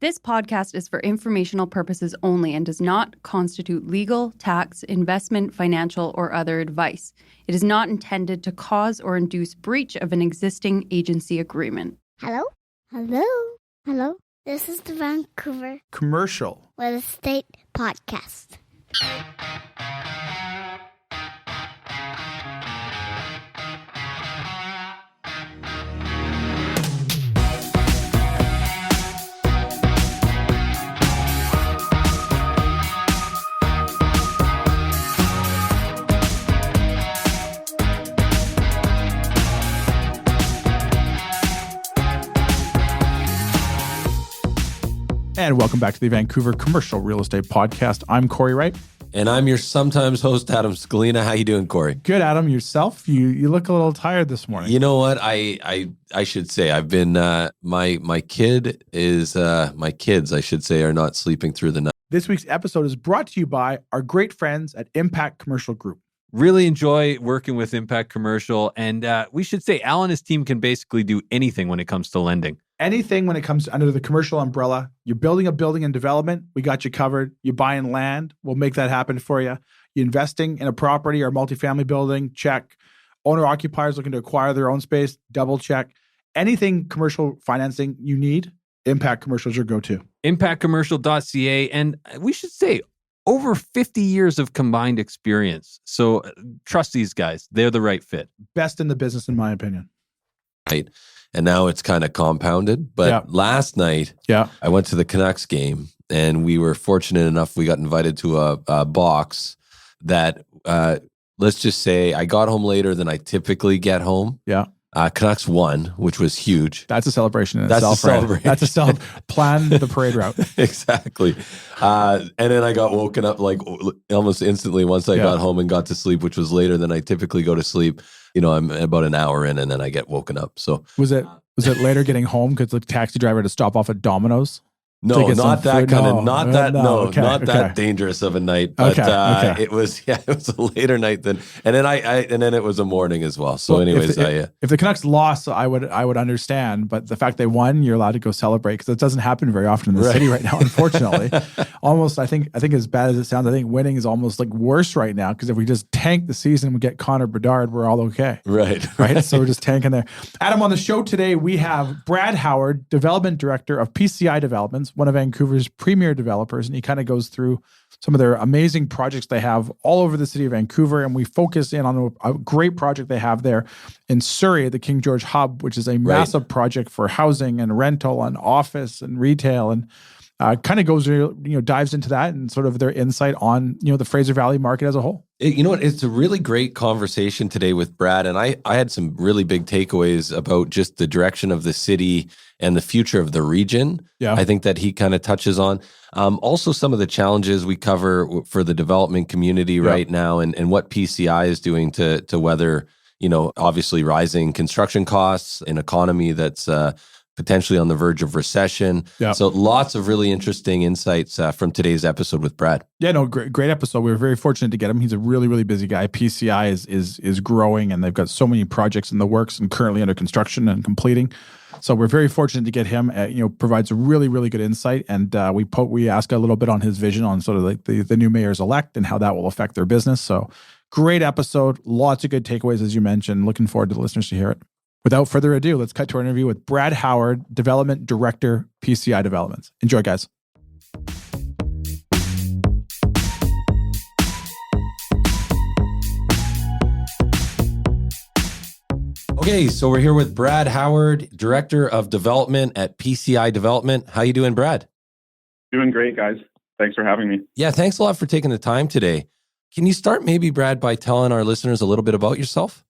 This podcast is for informational purposes only and does not constitute legal, tax, investment, financial, or other advice. It is not intended to cause or induce breach of an existing agency agreement. Hello? Hello? Hello? This is the Vancouver Commercial Real Estate Podcast. And welcome back to the Vancouver Commercial Real Estate Podcast. I'm Cory Wright. And I'm your sometimes host, Adam Scalina. How you doing, Cory? Good, Adam. Yourself? You look a little tired this morning. You know what? I should say I've been my kids, I should say, are not sleeping through the night. This week's episode is brought to you by our great friends at Impact Commercial Group. Really enjoy working with Impact Commercial. And we should say Al and his team can basically do anything when it comes to lending. Anything when it comes to under the commercial umbrella. You're building a building and development, we got you covered. You're buying land, we'll make that happen for you. You're investing in a property or multifamily building, check. Owner-occupiers looking to acquire their own space, double check. Anything commercial financing you need, Impact Commercial is your go-to. ImpactCommercial.ca. And we should say over 50 years of combined experience. So trust these guys. They're the right fit. Best in the business, in my opinion. Right. And now it's kind of compounded. But last night, I went to the Canucks game, and we were fortunate enough, we got invited to a box that, let's just say, I got home later than I typically get home. Yeah. Canucks won, which was huge. That's a celebration in That's itself. a celebration. Right? That's a plan the parade route. Exactly. And then I got woken up like almost instantly once I got home and got to sleep, which was later than I typically go to sleep. You know, I'm about an hour in and then I get woken up. So was it later getting home because the taxi driver had to stop off at Domino's? No, not that kind of, not that dangerous of a night. But it was a later night than, and then it was a morning as well. So, anyways, if the Canucks lost, I would understand. But the fact they won, you're allowed to go celebrate because it doesn't happen very often in the city right now. Unfortunately, almost I think as bad as it sounds, I think winning is almost like worse right now because if we just tank the season, we get Connor Bedard, we're all okay. Right. So we're just tanking there. Adam, on the show today we have Brad Howard, Development Director of PCI Developments, one of Vancouver's premier developers, and he kind of goes through some of their amazing projects they have all over the city of Vancouver, and we focus in on a great project they have there in Surrey, the King George Hub, which is a massive project for housing and rental and office and retail, and kind of goes, dives into that and sort of their insight on, the Fraser Valley market as a whole. You know what? It's a really great conversation today with Brad. And I had some really big takeaways about just the direction of the city and the future of the region. Yeah. I think that he kind of touches on. Also some of the challenges we cover for the development community right now and what PCI is doing to weather, obviously rising construction costs, an economy that's potentially on the verge of recession. Yeah. So lots of really interesting insights from today's episode with Brad. Yeah, no, great episode. We were very fortunate to get him. He's a really, really busy guy. PCI is growing, and they've got so many projects in the works and currently under construction and completing. So we're very fortunate to get him. Provides a really, really good insight, and we ask a little bit on his vision on sort of like the new mayor's elect and how that will affect their business. So great episode, lots of good takeaways as you mentioned. Looking forward to the listeners to hear it. Without further ado, let's cut to our interview with Brad Howard, Development Director, PCI Developments. Enjoy, guys. Okay, so we're here with Brad Howard, Director of Development at PCI Development. How you doing, Brad? Doing great, guys. Thanks for having me. Yeah, thanks a lot for taking the time today. Can you start maybe, Brad, by telling our listeners a little bit about yourself?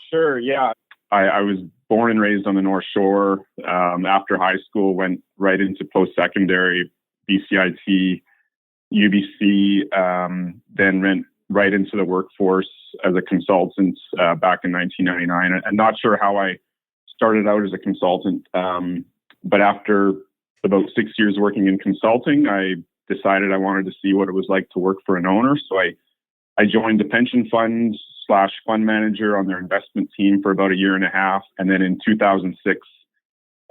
Sure, yeah. I was born and raised on the North Shore. After high school, went right into post-secondary, BCIT, UBC, then went right into the workforce as a consultant back in 1999. I'm not sure how I started out as a consultant, but after about 6 years working in consulting, I decided I wanted to see what it was like to work for an owner. So I joined a pension fund / fund manager on their investment team for about a year and a half. And then in 2006,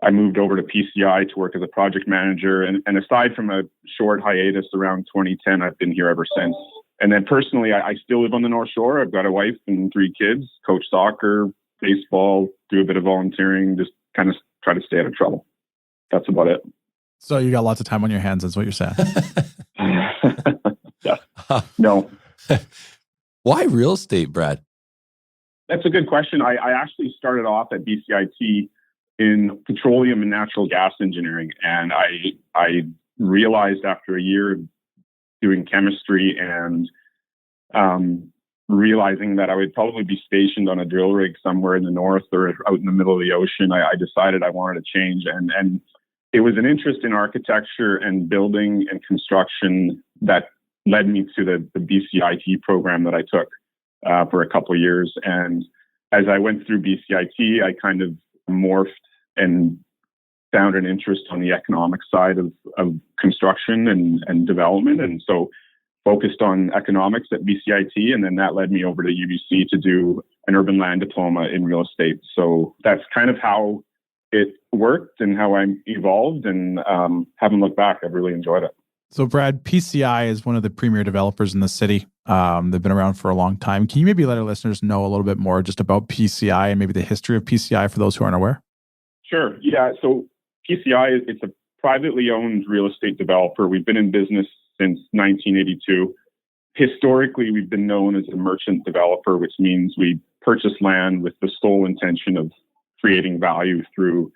I moved over to PCI to work as a project manager. And aside from a short hiatus around 2010, I've been here ever since. And then personally, I still live on the North Shore. I've got a wife and 3 kids, coach soccer, baseball, do a bit of volunteering, just kind of try to stay out of trouble. That's about it. So you got lots of time on your hands, is what you're saying. Yeah. No. Why real estate, Brad? That's a good question. I actually started off at BCIT in petroleum and natural gas engineering. And I realized after a year of doing chemistry and realizing that I would probably be stationed on a drill rig somewhere in the north or out in the middle of the ocean, I decided I wanted to change. And it was an interest in architecture and building and construction that led me to the BCIT program that I took for a couple of years. And as I went through BCIT, I kind of morphed and found an interest on the economic side of construction and development. And so focused on economics at BCIT. And then that led me over to UBC to do an urban land diploma in real estate. So that's kind of how it worked and how I evolved, and haven't looked back. I've really enjoyed it. So Brad, PCI is one of the premier developers in the city. They've been around for a long time. Can you maybe let our listeners know a little bit more just about PCI and maybe the history of PCI for those who aren't aware? Sure. Yeah. So PCI, it's a privately owned real estate developer. We've been in business since 1982. Historically, we've been known as a merchant developer, which means we purchase land with the sole intention of creating value through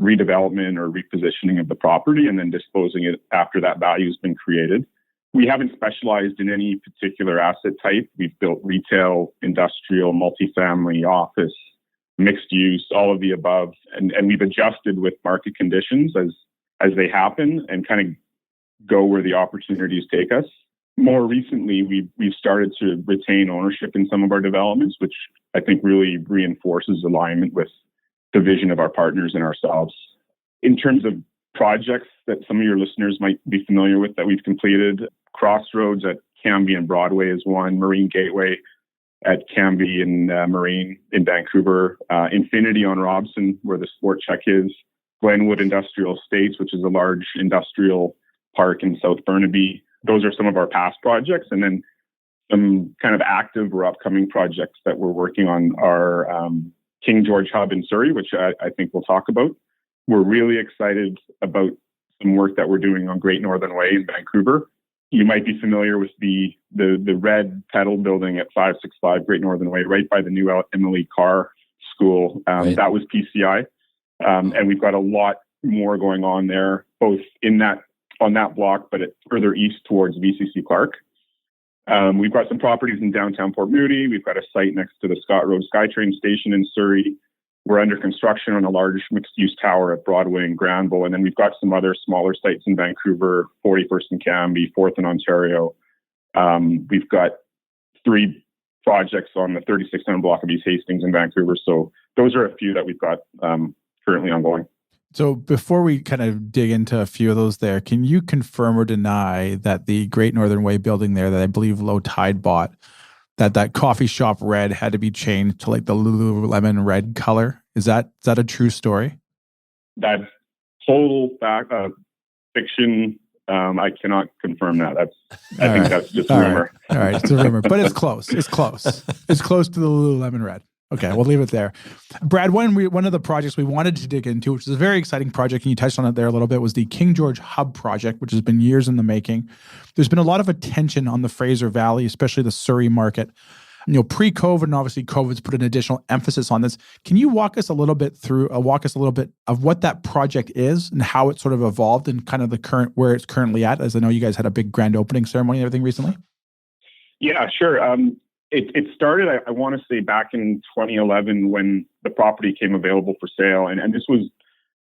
redevelopment or repositioning of the property and then disposing it after that value has been created. We haven't specialized in any particular asset type. We've built retail, industrial, multifamily, office, mixed use, all of the above. And we've adjusted with market conditions as they happen and kind of go where the opportunities take us. More recently, we've started to retain ownership in some of our developments, which I think really reinforces alignment with the vision of our partners and ourselves. In terms of projects that some of your listeners might be familiar with that we've completed, Crossroads at Cambie and Broadway is one, Marine Gateway at Cambie and Marine in Vancouver, Infinity on Robson, where the Sport Check is, Glenwood Industrial Estates, which is a large industrial park in South Burnaby. Those are some of our past projects. And then some kind of active or upcoming projects that we're working on are King George Hub in Surrey, which I think we'll talk about. We're really excited about some work that we're doing on Great Northern Way in Vancouver. You might be familiar with the red pedal building at 565 Great Northern Way, right by the new Emily Carr School. Right. That was PCI. And we've got a lot more going on there, both on that block, but further east towards VCC Clark. We've got some properties in downtown Port Moody. We've got a site next to the Scott Road Skytrain station in Surrey. We're under construction on a large mixed-use tower at Broadway and Granville. And then we've got some other smaller sites in Vancouver, 41st and Cambie, 4th in Ontario. We've got 3 projects on the 3600 block of East Hastings in Vancouver. So those are a few that we've got currently ongoing. So before we kind of dig into a few of those there, can you confirm or deny that the Great Northern Way building there that I believe Low Tide bought, that coffee shop red had to be changed to like the Lululemon red color? Is that a true story? That's total fact, fiction. I cannot confirm that. I think that's just a rumor. All right, it's a rumor, but it's close. It's close. It's close to the Lululemon red. Okay, we'll leave it there. Brad, one of the projects we wanted to dig into, which is a very exciting project, and you touched on it there a little bit, was the King George Hub project, which has been years in the making. There's been a lot of attention on the Fraser Valley, especially the Surrey market. Pre-COVID, and obviously COVID's put an additional emphasis on this. Can you walk us a little bit of what that project is and how it sort of evolved and kind of where it's currently at? As I know you guys had a big grand opening ceremony and everything recently. Yeah, sure. It started, I want to say, back in 2011 when the property came available for sale. And this was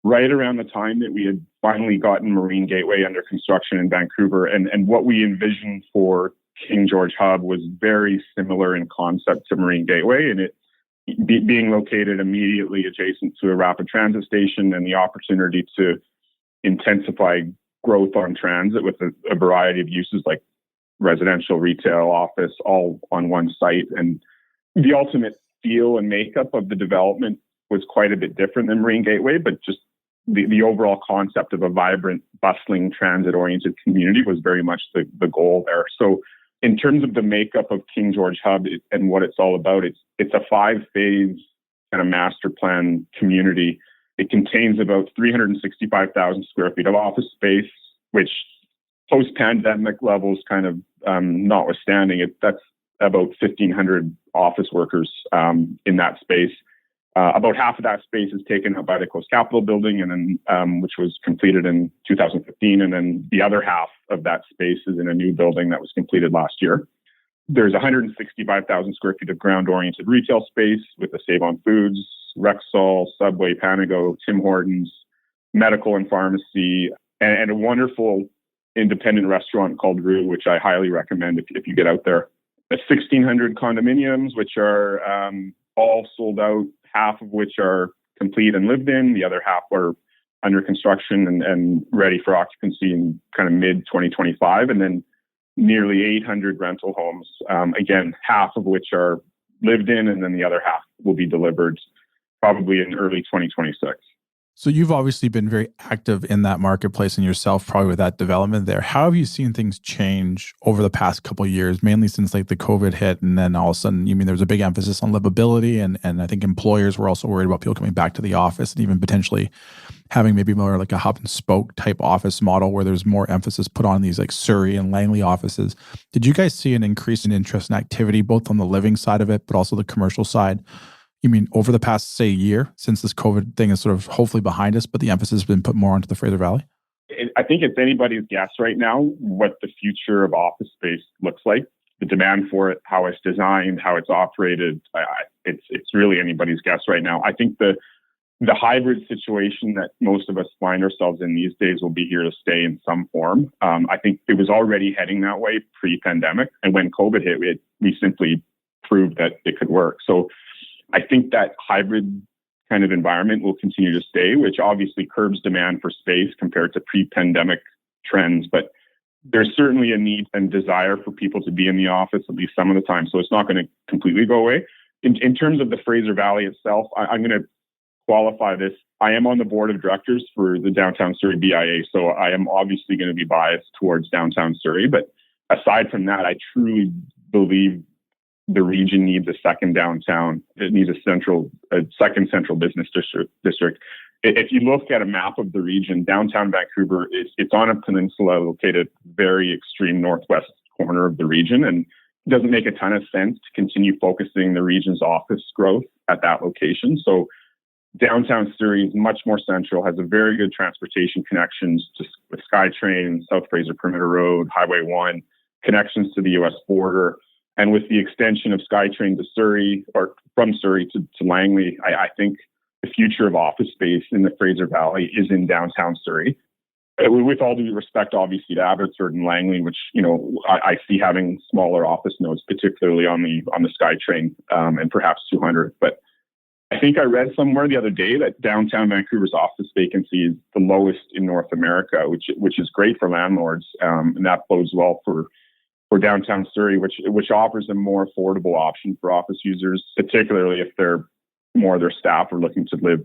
right around the time that we had finally gotten Marine Gateway under construction in Vancouver. And what we envisioned for King George Hub was very similar in concept to Marine Gateway, and it being located immediately adjacent to a rapid transit station and the opportunity to intensify growth on transit with a variety of uses like residential, retail, office, all on one site. And the ultimate feel and makeup of the development was quite a bit different than Marine Gateway, but just the overall concept of a vibrant, bustling, transit-oriented community was very much the goal there. So in terms of the makeup of King George Hub and what it's all about, it's a 5-phase kind of master plan community. It contains about 365,000 square feet of office space, which post-pandemic levels kind of notwithstanding, that's about 1,500 office workers in that space. About half of that space is taken up by the Coast Capitol building, and then which was completed in 2015, and then the other half of that space is in a new building that was completed last year. There's 165,000 square feet of ground-oriented retail space with the Save On Foods, Rexall, Subway, Panago, Tim Hortons, medical and pharmacy, and a wonderful independent restaurant called Rue, which I highly recommend if you get out there. 1,600 condominiums, which are all sold out, half of which are complete and lived in. The other half are under construction and ready for occupancy in kind of mid-2025. And then nearly 800 rental homes, again, half of which are lived in, and then the other half will be delivered probably in early 2026. So you've obviously been very active in that marketplace and yourself probably with that development there. How have you seen things change over the past couple of years, mainly since like the COVID hit, and then all of a sudden, there was a big emphasis on livability, and I think employers were also worried about people coming back to the office and even potentially having maybe more like a hub and spoke type office model where there's more emphasis put on these like Surrey and Langley offices. Did you guys see an increase in interest and activity both on the living side of it, but also the commercial side? Over the past, say, year, since this COVID thing is sort of hopefully behind us, but the emphasis has been put more onto the Fraser Valley? I think it's anybody's guess right now what the future of office space looks like. The demand for it, how it's designed, how it's operated, it's really anybody's guess right now. I think the hybrid situation that most of us find ourselves in these days will be here to stay in some form. I think it was already heading that way pre-pandemic. And when COVID hit, we simply proved that it could work. So I think that hybrid kind of environment will continue to stay, which obviously curbs demand for space compared to pre-pandemic trends. But there's certainly a need and desire for people to be in the office at least some of the time. So it's not going to completely go away. In terms of the Fraser Valley itself, I'm going to qualify this. I am on the board of directors for the Downtown Surrey BIA. So I am obviously going to be biased towards Downtown Surrey. But aside from that, I truly believe the region needs a second downtown. It needs a second central business district. If you look at a map of the region, downtown Vancouver, it's on a peninsula located very extreme northwest corner of the region, and it doesn't make a ton of sense to continue focusing the region's office growth at that location. So downtown Surrey is much more central, has a very good transportation connections with Skytrain, South Fraser Perimeter Road, Highway 1, connections to the U.S. border. And with the extension of Skytrain to Surrey, or from Surrey to Langley, I think the future of office space in the Fraser Valley is in downtown Surrey. With all due respect, obviously, to Abbotsford and Langley, which I see having smaller office nodes, particularly on the Skytrain and perhaps 200. But I think I read somewhere the other day that downtown Vancouver's office vacancy is the lowest in North America, which is great for landlords, and that bodes well for downtown Surrey, which offers a more affordable option for office users, particularly if more of their staff are looking to live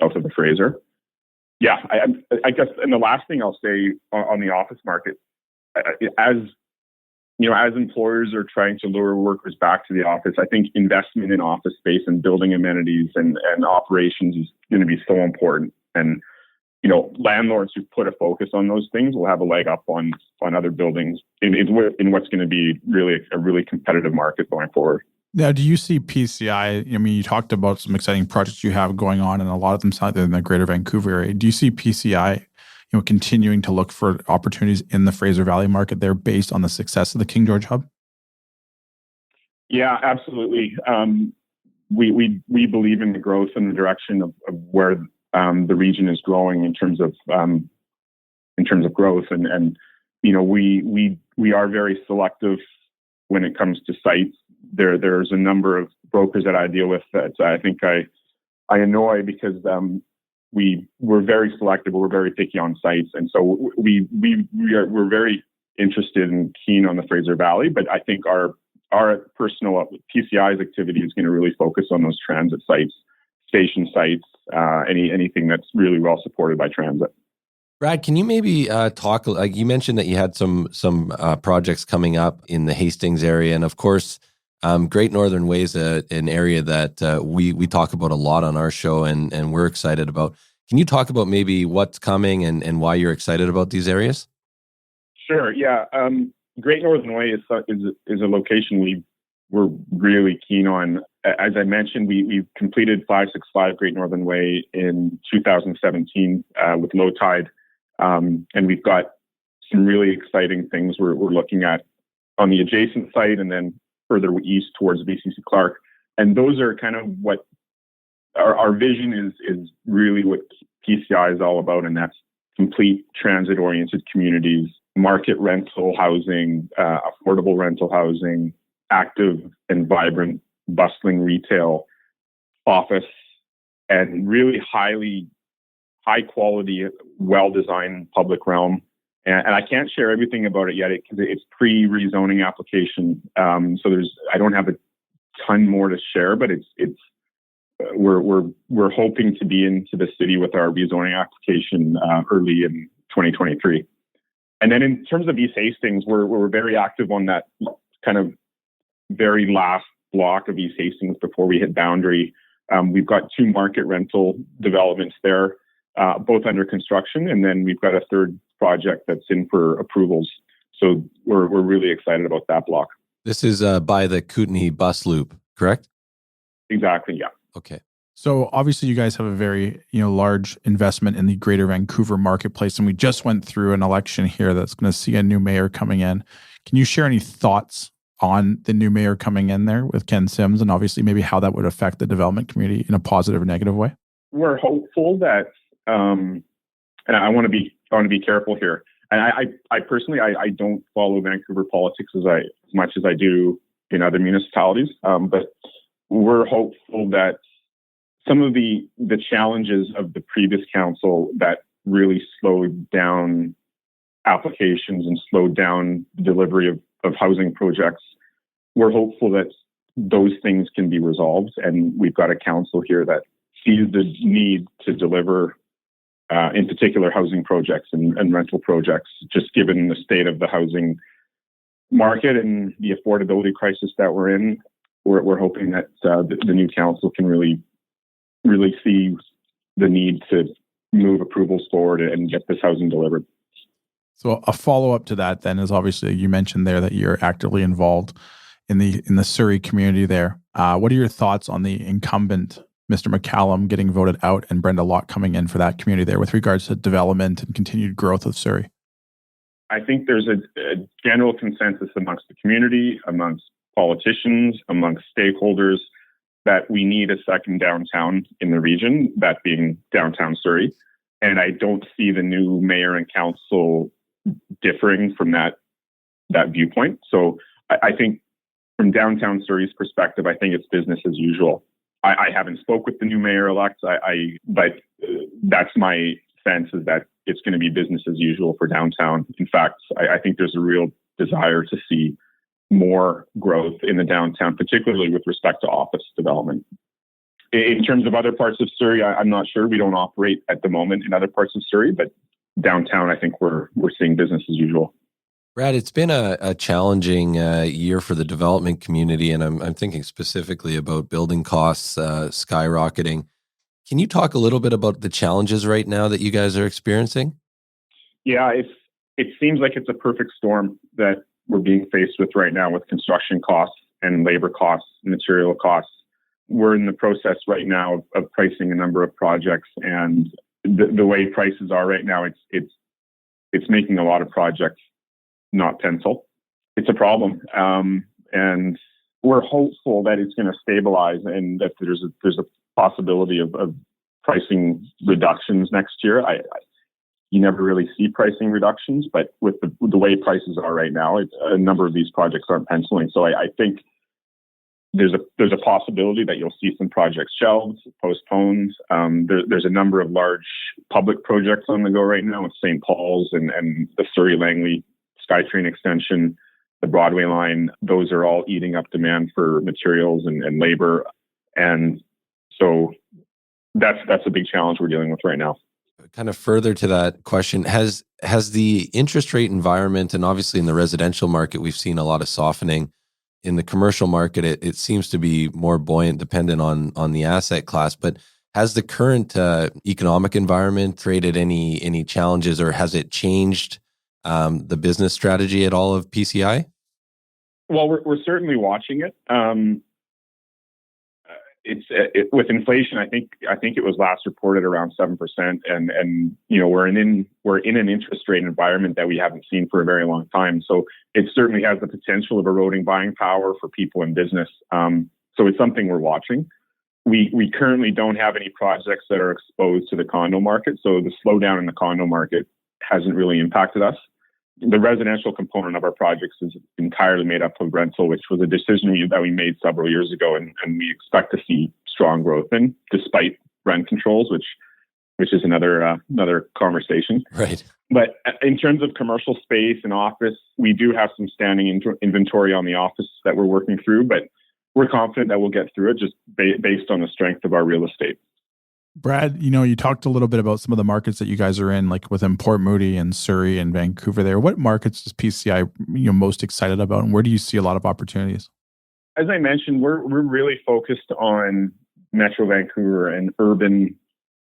south of the Fraser. Yeah, I guess, and the last thing I'll say on the office market, as employers are trying to lure workers back to the office, I think investment in office space and building amenities and operations is going to be so important. And landlords who put a focus on those things will have a leg up on other buildings in what's going to be really a really competitive market going forward. Now, do you see PCI? You talked about some exciting projects you have going on, and a lot of them sound in the Greater Vancouver area. Do you see PCI, continuing to look for opportunities in the Fraser Valley market there based on the success of the King George Hub? Yeah, absolutely. We believe in the growth and the direction of where the region is growing in terms of growth, and we are very selective when it comes to sites. There's a number of brokers that I deal with that I think I annoy because we're very selective, we're very picky on sites, and so we're very interested and keen on the Fraser Valley. But I think our personal PCI's activity is going to really focus on those transit sites, station sites, anything that's really well supported by transit. Brad, can you maybe talk? Like you mentioned that you had some projects coming up in the Hastings area, and of course, Great Northern Way is an area that we talk about a lot on our show, and we're excited about. Can you talk about maybe what's coming and why you're excited about these areas? Sure. Yeah. Great Northern Way is a location we're really keen on. As I mentioned, we completed 565 Great Northern Way in 2017 with low tide. And we've got some really exciting things we're looking at on the adjacent site and then further east towards VCC Clark. And those are kind of what our vision is really what PCI is all about. And that's complete transit-oriented communities, market rental housing, affordable rental housing, active and vibrant, bustling retail, office, and really high quality, well-designed public realm. And I can't share everything about it yet because it's pre-rezoning application. So I don't have a ton more to share, but we're hoping to be into the city with our rezoning application early in 2023. And then in terms of East Hastings, we're very active on that kind of very last block of East Hastings before we hit boundary. We've got 2 market rental developments there, both under construction, and then we've got a third project that's in for approvals. So we're really excited about that block. This is by the Kootenay bus loop, correct? Exactly. Yeah. Okay. So obviously you guys have a very, large investment in the greater Vancouver marketplace, and we just went through an election here that's going to see a new mayor coming in. Can you share any thoughts on the new mayor coming in there with Ken Sims, and obviously maybe how that would affect the development community in a positive or negative way? We're hopeful that, and I want to be careful here. And I personally don't follow Vancouver politics as much as I do in other municipalities. But we're hopeful that some of the challenges of the previous council that really slowed down applications and slowed down the delivery of housing projects, we're hopeful that those things can be resolved. And we've got a council here that sees the need to deliver, in particular, housing projects and rental projects, just given the state of the housing market and the affordability crisis that we're in. We're hoping that the new council can really see the need to move approvals forward and get this housing delivered. So a follow-up to that then is obviously you mentioned there that you're actively involved in the Surrey community there. What are your thoughts on the incumbent, Mr. McCallum, getting voted out and Brenda Locke coming in for that community there with regards to development and continued growth of Surrey? I think there's a general consensus amongst the community, amongst politicians, amongst stakeholders, that we need a second downtown in the region, that being downtown Surrey. And I don't see the new mayor and council differing from that viewpoint. So I think from downtown Surrey's perspective, I think it's business as usual. I haven't spoke with the new mayor-elect, but that's my sense, is that it's going to be business as usual for downtown. In fact, I think there's a real desire to see more growth in the downtown, particularly with respect to office development. In terms of other parts of Surrey, I'm not sure. We don't operate at the moment in other parts of Surrey, but downtown, I think we're seeing business as usual. Brad, it's been a challenging year for the development community, and I'm thinking specifically about building costs skyrocketing. Can you talk a little bit about the challenges right now that you guys are experiencing? Yeah, it seems like it's a perfect storm that we're being faced with right now, with construction costs and labor costs, material costs. We're in the process right now of pricing a number of projects, and the way prices are right now, it's making a lot of projects not pencil. It's a problem, and we're hopeful that it's going to stabilize and that there's a possibility of pricing reductions next year. You never really see pricing reductions, but with the way prices are right now, a number of these projects aren't penciling. So I think there's a possibility that you'll see some projects shelved, postponed. There's a number of large public projects on the go right now with St. Paul's and the Surrey Langley Skytrain extension, the Broadway line. Those are all eating up demand for materials and labor. And so that's a big challenge we're dealing with right now. Kind of further to that question, has the interest rate environment, and obviously in the residential market, we've seen a lot of softening. In the commercial market, it seems to be more buoyant, dependent on the asset class. But has the current economic environment created any challenges, or has it changed the business strategy at all of PCI? Well, we're certainly watching it. With inflation, I think it was last reported around 7%, and we're in an interest rate environment that we haven't seen for a very long time. So it certainly has the potential of eroding buying power for people in business. So it's something we're watching. We currently don't have any projects that are exposed to the condo market, so the slowdown in the condo market hasn't really impacted us. The residential component of our projects is entirely made up of rental, which was a decision that we made several years ago, and we expect to see strong growth in, despite rent controls, which is another conversation. Right. But in terms of commercial space and office, we do have some standing inventory on the office that we're working through, but we're confident that we'll get through it just based on the strength of our real estate. Brad, you talked a little bit about some of the markets that you guys are in, like within Port Moody and Surrey and Vancouver there. What markets is PCI most excited about, and where do you see a lot of opportunities? As I mentioned, we're really focused on Metro Vancouver and urban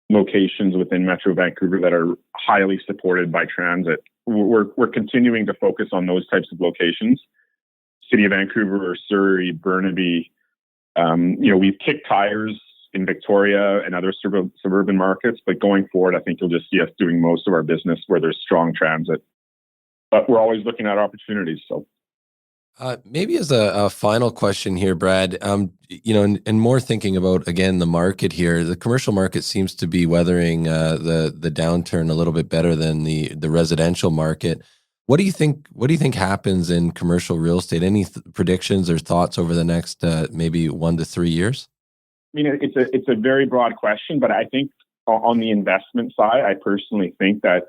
locations within Metro Vancouver that are highly supported by transit. We're continuing to focus on those types of locations. City of Vancouver, Surrey, Burnaby. We've kicked tires in Victoria and other suburban markets, but going forward, I think you'll just see us doing most of our business where there's strong transit. But we're always looking at opportunities. So, maybe as a final question here, Brad, and more thinking about again the market here, the commercial market seems to be weathering the downturn a little bit better than the residential market. What do you think happens in commercial real estate? Any predictions or thoughts over the next maybe 1 to 3 years? I mean, it's a very broad question, but I think on the investment side, I personally think that,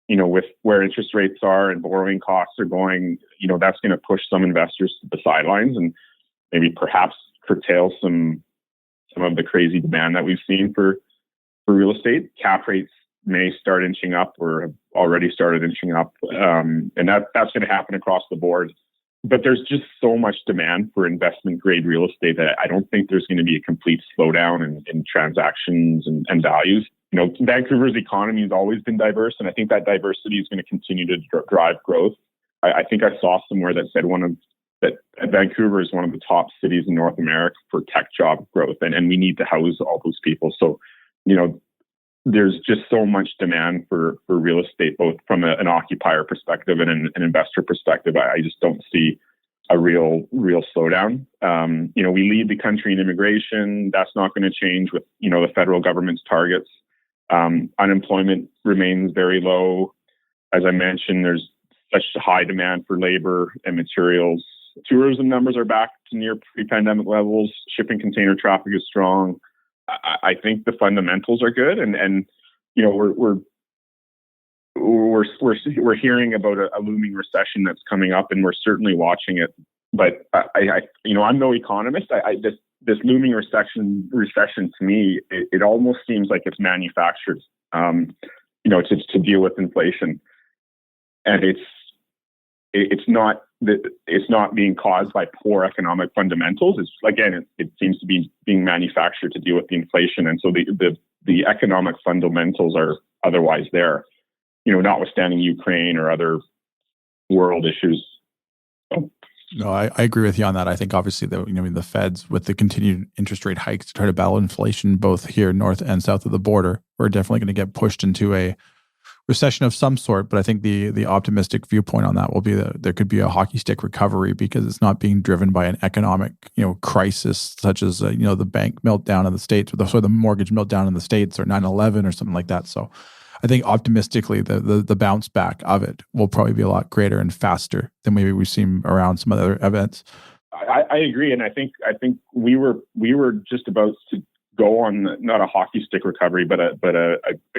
with where interest rates are and borrowing costs are going, that's going to push some investors to the sidelines and maybe perhaps curtail some of the crazy demand that we've seen for real estate. Cap rates may start inching up or have already started inching up, and that's going to happen across the board. But there's just so much demand for investment grade real estate that I don't think there's going to be a complete slowdown in transactions and values. Vancouver's economy has always been diverse, and I think that diversity is going to continue to drive growth. I think I saw somewhere that said that Vancouver is one of the top cities in North America for tech job growth, and we need to house all those people. So, there's just so much demand for real estate, both from an occupier perspective and an investor perspective. I just don't see a real slowdown. We lead the country in immigration. That's not going to change with, the federal government's targets. Unemployment remains very low. As I mentioned, there's such high demand for labor and materials. Tourism numbers are back to near pre-pandemic levels. Shipping container traffic is strong. I think the fundamentals are good, and we're hearing about a looming recession that's coming up, and we're certainly watching it. But I'm no economist. This looming recession to me, it almost seems like it's manufactured, to deal with inflation, and it's not being caused by poor economic fundamentals. It seems to be being manufactured to deal with the inflation, and so the economic fundamentals are otherwise there, notwithstanding Ukraine or other world issues. So. No, I agree with you on that. I think obviously the Feds, with the continued interest rate hikes to try to battle inflation both here north and south of the border, we're definitely going to get pushed into a recession of some sort. But I think the optimistic viewpoint on that will be that there could be a hockey stick recovery because it's not being driven by an economic crisis such as the bank meltdown in the States or the mortgage meltdown in the States or 9/11 or something like that. So I think optimistically the bounce back of it will probably be a lot greater and faster than maybe we've seen around some other events. I agree, and I think we were just about to go on not a hockey stick recovery, but a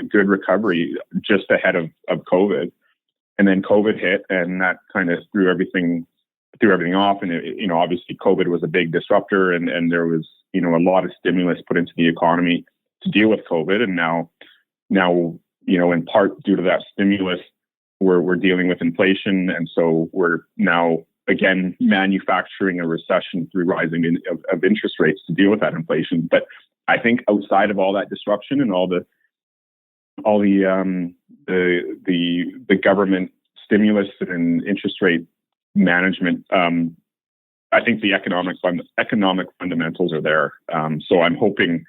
good recovery just ahead of COVID, and then COVID hit, and that kind of threw everything off. And obviously COVID was a big disruptor, and there was a lot of stimulus put into the economy. deal with COVID. And now, in part due to that stimulus, we're dealing with inflation. And so we're now, again, manufacturing a recession through rising of interest rates to deal with that inflation. But I think outside of all that disruption and all the government stimulus and interest rate management, I think the economic fundamentals are there. So I'm hoping,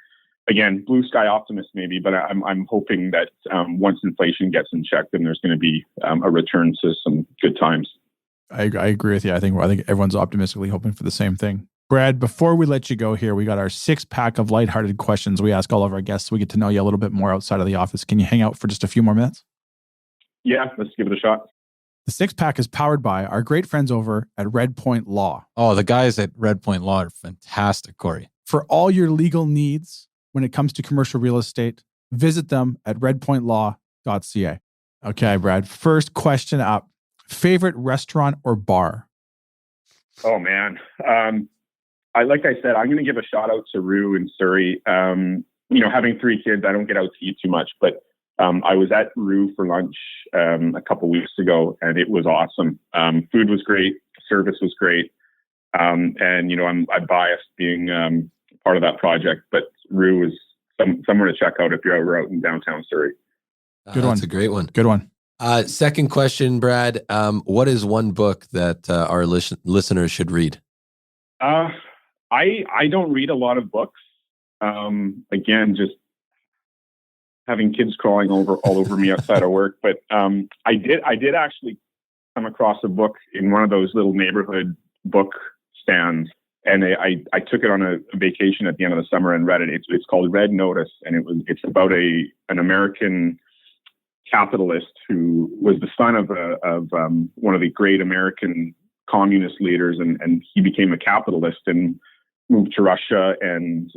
again, blue sky optimist maybe, but I'm hoping that once inflation gets in check, then there's going to be a return to some good times. I agree with you. I think everyone's optimistically hoping for the same thing. Brad, before we let you go here, we got our 6-pack of lighthearted questions we ask all of our guests so we get to know you a little bit more outside of the office. Can you hang out for just a few more minutes? Yeah, let's give it a shot. The 6-pack is powered by our great friends over at Red Point Law. Oh, the guys at Red Point Law are fantastic, Cory. For all your legal needs when it comes to commercial real estate, visit them at redpointlaw.ca. Okay, Brad, first question up. Favorite restaurant or bar? Oh, man. Like I said, I'm going to give a shout out to Rue in Surrey. Having 3 kids, I don't get out to eat too much, but I was at Rue for lunch a couple weeks ago, and it was awesome. Food was great, service was great, and I'm biased being part of that project, but Rue is somewhere to check out if you're ever out in downtown Surrey. Good one. That's a great one. Good one. Second question, Brad. What is one book that our listeners should read? I don't read a lot of books. Again, just having kids crawling all over me outside of work. But I did actually come across a book in one of those little neighborhood book stands, and I took it on a vacation at the end of the summer and read it. It's called Red Notice, and it's about an American capitalist who was the son of one of the great American communist leaders, and he became a capitalist and moved to Russia, and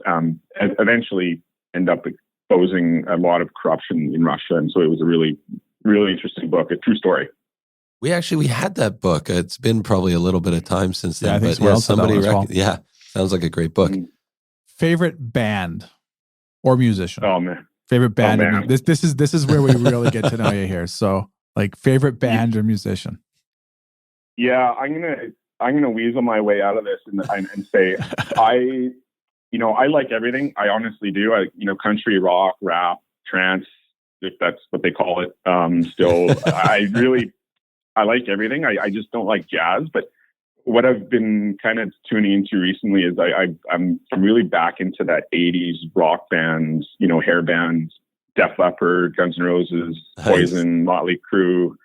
eventually ended up exposing a lot of corruption in Russia. And so it was a really, really interesting book, a true story. We had that book. It's been probably a little bit of time since then. Yeah, I think somebody sounds like a great book. Favorite band or musician? Oh man, favorite band. Oh, man. This is where we really get to know you here. So, like, favorite band or musician? Yeah, I'm gonna weasel my way out of this and say I like everything. I honestly do. Country, rock, rap, trance, if that's what they call it. Still, I like everything. I just don't like jazz. But what I've been kind of tuning into recently is I'm really back into that 80s rock bands, hair bands, Def Leppard, Guns N' Roses, Poison, Motley Crue.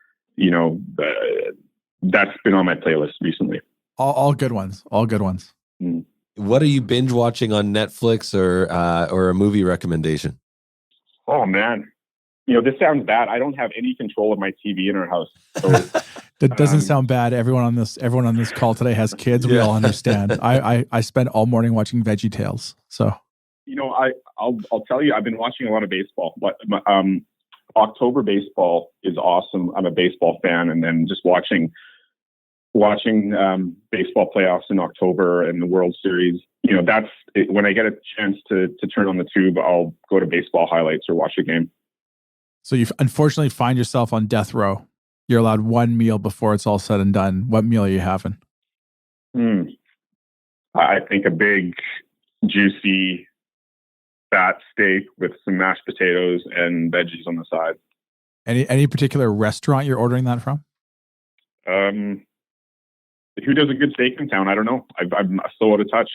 That's been on my playlist recently. All good ones. All good ones. Mm. What are you binge watching on Netflix or a movie recommendation? Oh man, this sounds bad. I don't have any control of my TV in our house. So, that doesn't sound bad. Everyone on this call today has kids. We all understand. I spent all morning watching VeggieTales. So I'll tell you, I've been watching a lot of baseball. But October baseball is awesome. I'm a baseball fan, and then just watching baseball playoffs in October and the World Series, that's it. When I get a chance to turn on the tube, I'll go to baseball highlights or watch a game. So you unfortunately find yourself on death row. You're allowed one meal before it's all said and done. What meal are you having? I think a big, juicy, fat steak with some mashed potatoes and veggies on the side. Any particular restaurant you're ordering that from? Who does a good steak in town? I don't know. I'm so out of touch.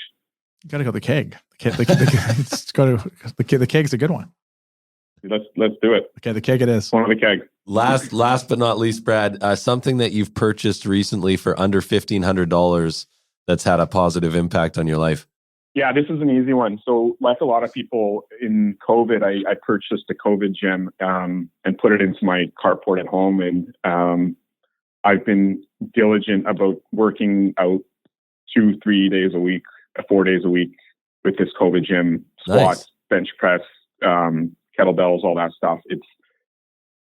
You got to go the Keg. The Keg's a good one. Let's do it. Okay, the Keg it is. One of the Keg. Last but not least, Brad, something that you've purchased recently for under $1,500 that's had a positive impact on your life. Yeah, this is an easy one. So like a lot of people in COVID, I purchased a COVID gym and put it into my carport at home. And I've been diligent about working out 2-3 days a week, 4 days a week with this COVID gym, squats, bench press, kettlebells, all that stuff.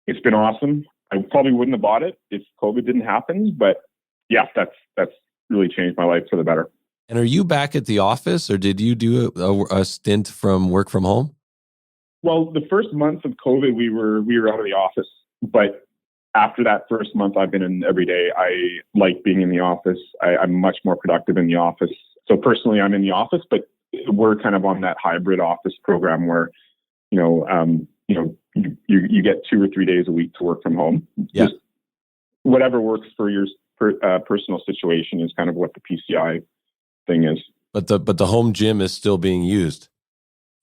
It's been awesome. I probably wouldn't have bought it if COVID didn't happen, but yeah, that's really changed my life for the better. And are you back at the office, or did you do a stint from work from home? Well, the first month of COVID, we were out of the office, but after that first month, I've been in every day. I like being in the office. I'm much more productive in the office. So personally, I'm in the office, but we're kind of on that hybrid office program where, you get 2 or 3 days a week to work from home. Yeah. Just whatever works for your personal situation is kind of what the PCI thing is. But the home gym is still being used,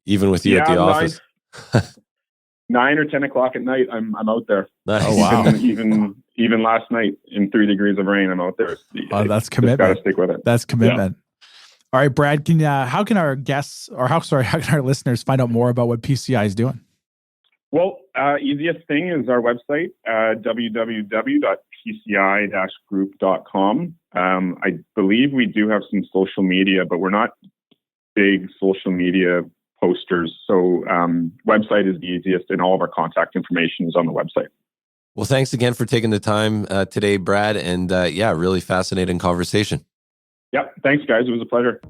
even with you at the office. 9 or 10 o'clock at night, I'm out there. Nice. Oh, wow. Even last night in 3 degrees of rain, I'm out there. Oh, that's commitment. Got to stick with it. That's commitment. Yeah. All right, Brad. How can our guests, or how can our listeners find out more about what PCI is doing? Well, easiest thing is our website, www.pci-group.com. I believe we do have some social media, but we're not big social media posters. So website is the easiest, and all of our contact information is on the website. Well, thanks again for taking the time today, Brad. And really fascinating conversation. Yeah, thanks, guys. It was a pleasure.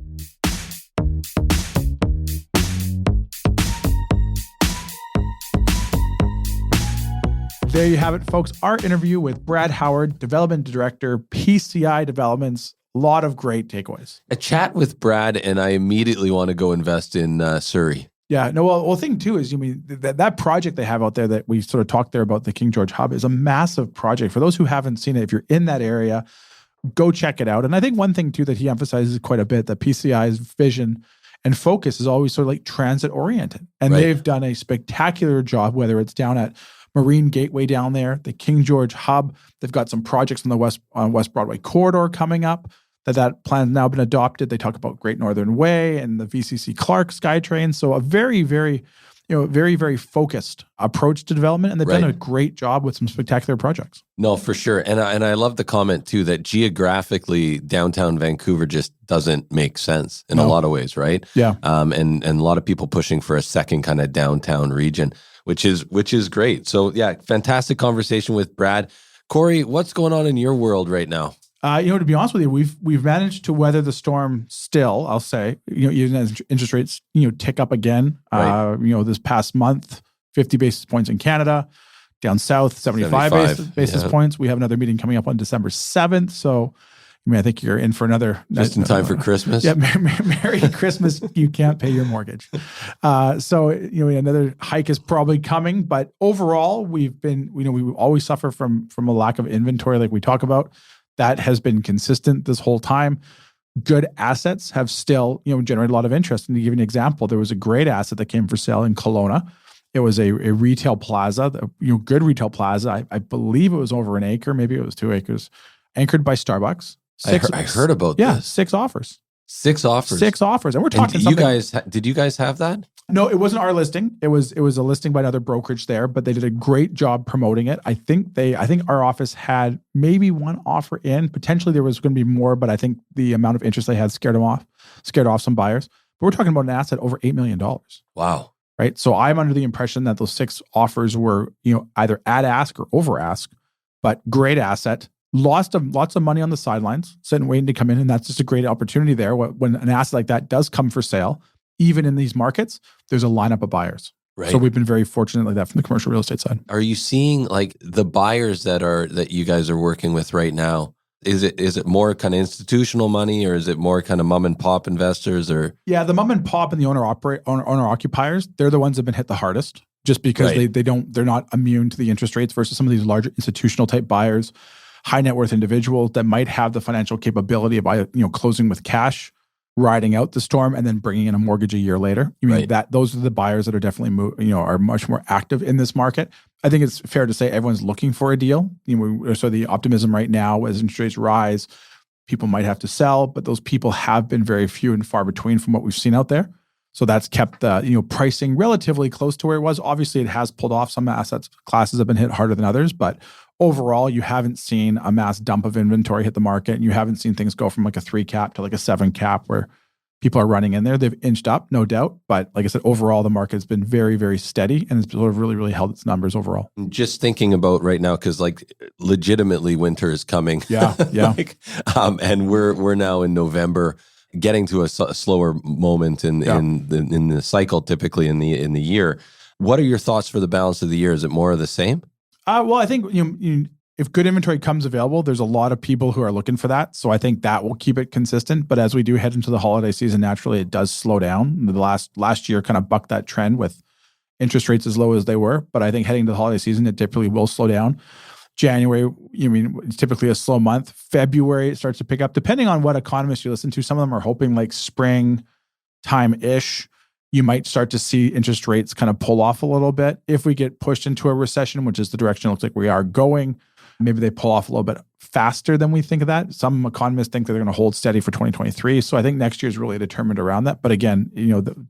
There you have it, folks. Our interview with Brad Howard, Development Director, PCI Developments. A lot of great takeaways. A chat with Brad, and I immediately want to go invest in Surrey. Yeah, no, well, the thing too is, that project they have out there that we sort of talked there about, the King George Hub, is a massive project. For those who haven't seen it, if you're in that area, go check it out. And I think one thing too that he emphasizes quite a bit, that PCI's vision and focus is always sort of like transit oriented. And they've done a spectacular job, whether it's down at Marine Gateway down there, the King George Hub. They've got some projects on the West Broadway corridor coming up. That plan's now been adopted. They talk about Great Northern Way and the VCC Clark Skytrain. So a very, very, very, very focused approach to development, and they've done a great job with some spectacular projects. No, for sure. And I love the comment too that geographically downtown Vancouver just doesn't make sense in a lot of ways, right? Yeah. And a lot of people pushing for a second kind of downtown region, which is great. So yeah, fantastic conversation with Brad. Cory, what's going on in your world right now? To be honest with you, we've managed to weather the storm still, I'll say, even as interest rates, tick up again. This past month, 50 basis points in Canada, down south, 75 basis points. We have another meeting coming up on December 7th. So, I think you're in for another. Just in time for Christmas. Yeah. Merry Christmas. You can't pay your mortgage. So, another hike is probably coming, but overall we always suffer from a lack of inventory like we talk about. That has been consistent this whole time. Good assets have still, generated a lot of interest. And to give you an example, there was a great asset that came for sale in Kelowna. It was a retail plaza, good retail plaza. I believe it was over an acre, maybe it was 2 acres, anchored by Starbucks. I heard about this. 6 offers. 6 offers. 6 offers, and we're talking. Did you guys have that? No, it wasn't our listing. It was a listing by another brokerage there, but they did a great job promoting it. I think our office had maybe 1 offer in. Potentially there was going to be more, but I think the amount of interest they had scared off some buyers. But we're talking about an asset over $8 million. Wow. Right. So I'm under the impression that those 6 offers were, either at ask or over ask, but great asset. Lots of money on the sidelines, sitting waiting to come in, and that's just a great opportunity there. When an asset like that does come for sale, even in these markets, there's a lineup of buyers. Right. So we've been very fortunate like that from the commercial real estate side. Are you seeing like the buyers that you guys are working with right now? Is it more kind of institutional money, or is it more kind of mom and pop investors? Or the mom and pop and the owner occupiers, they're the ones that have been hit the hardest, just because they're not immune to the interest rates versus some of these larger institutional type buyers, high net worth individuals that might have the financial capability of closing with cash, riding out the storm, and then bringing in a mortgage a year later. That those are the buyers that are definitely are much more active in this market. I think it's fair to say everyone's looking for a deal. So the optimism right now, as interest rates rise, people might have to sell, but those people have been very few and far between from what we've seen out there. So that's kept the pricing relatively close to where it was. Obviously, it has pulled off. Some assets classes have been hit harder than others, but overall, you haven't seen a mass dump of inventory hit the market, and you haven't seen things go from like a 3 cap to like a 7 cap where people are running in there. They've inched up, no doubt. But like I said, overall, the market has been very, very steady, and it's sort of really, really held its numbers overall. Just thinking about right now, because like legitimately winter is coming. Yeah. And we're now in November, getting to a slower moment in the cycle, typically in the year. What are your thoughts for the balance of the year? Is it more of the same? Well, I think if good inventory comes available, there's a lot of people who are looking for that. So I think that will keep it consistent. But as we do head into the holiday season, naturally it does slow down. The last year kind of bucked that trend with interest rates as low as they were. But I think heading to the holiday season, it typically will slow down. January, it's typically a slow month. February, it starts to pick up. Depending on what economists you listen to, some of them are hoping like spring time-ish, you might start to see interest rates kind of pull off a little bit. If we get pushed into a recession, which is the direction it looks like we are going, maybe they pull off a little bit faster than we think of that. Some economists think that they're going to hold steady for 2023. So I think next year is really determined around that. But again,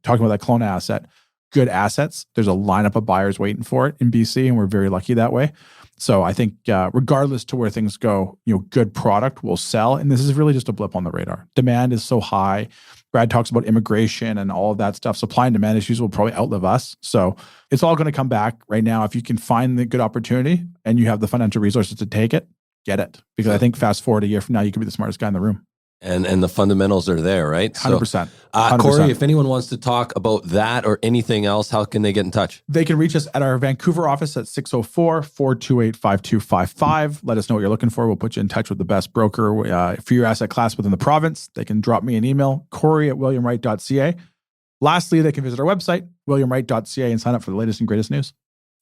talking about that Kelowna asset, good assets, there's a lineup of buyers waiting for it in BC, and we're very lucky that way. So I think regardless to where things go, good product will sell. And this is really just a blip on the radar. Demand is so high. Brad talks about immigration and all of that stuff. Supply and demand issues will probably outlive us. So it's all going to come back right now. If you can find the good opportunity and you have the financial resources to take it, get it. Because I think fast forward a year from now, you could be the smartest guy in the room. And the fundamentals are there, right? 100%. Cory, if anyone wants to talk about that or anything else, how can they get in touch? They can reach us at our Vancouver office at 604-428-5255. Let us know what you're looking for. We'll put you in touch with the best broker for your asset class within the province. They can drop me an email, Cory@williamwright.ca. Lastly, they can visit our website, williamwright.ca, and sign up for the latest and greatest news.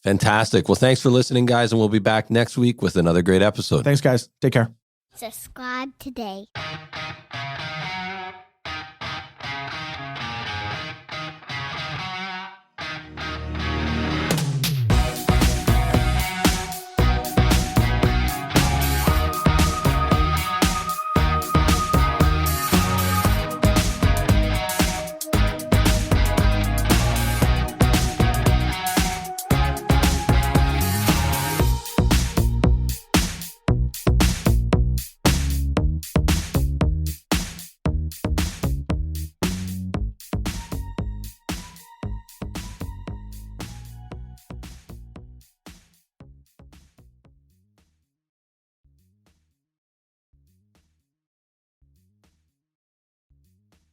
Fantastic. Well, thanks for listening, guys, and we'll be back next week with another great episode. Thanks, guys. Take care. Subscribe today.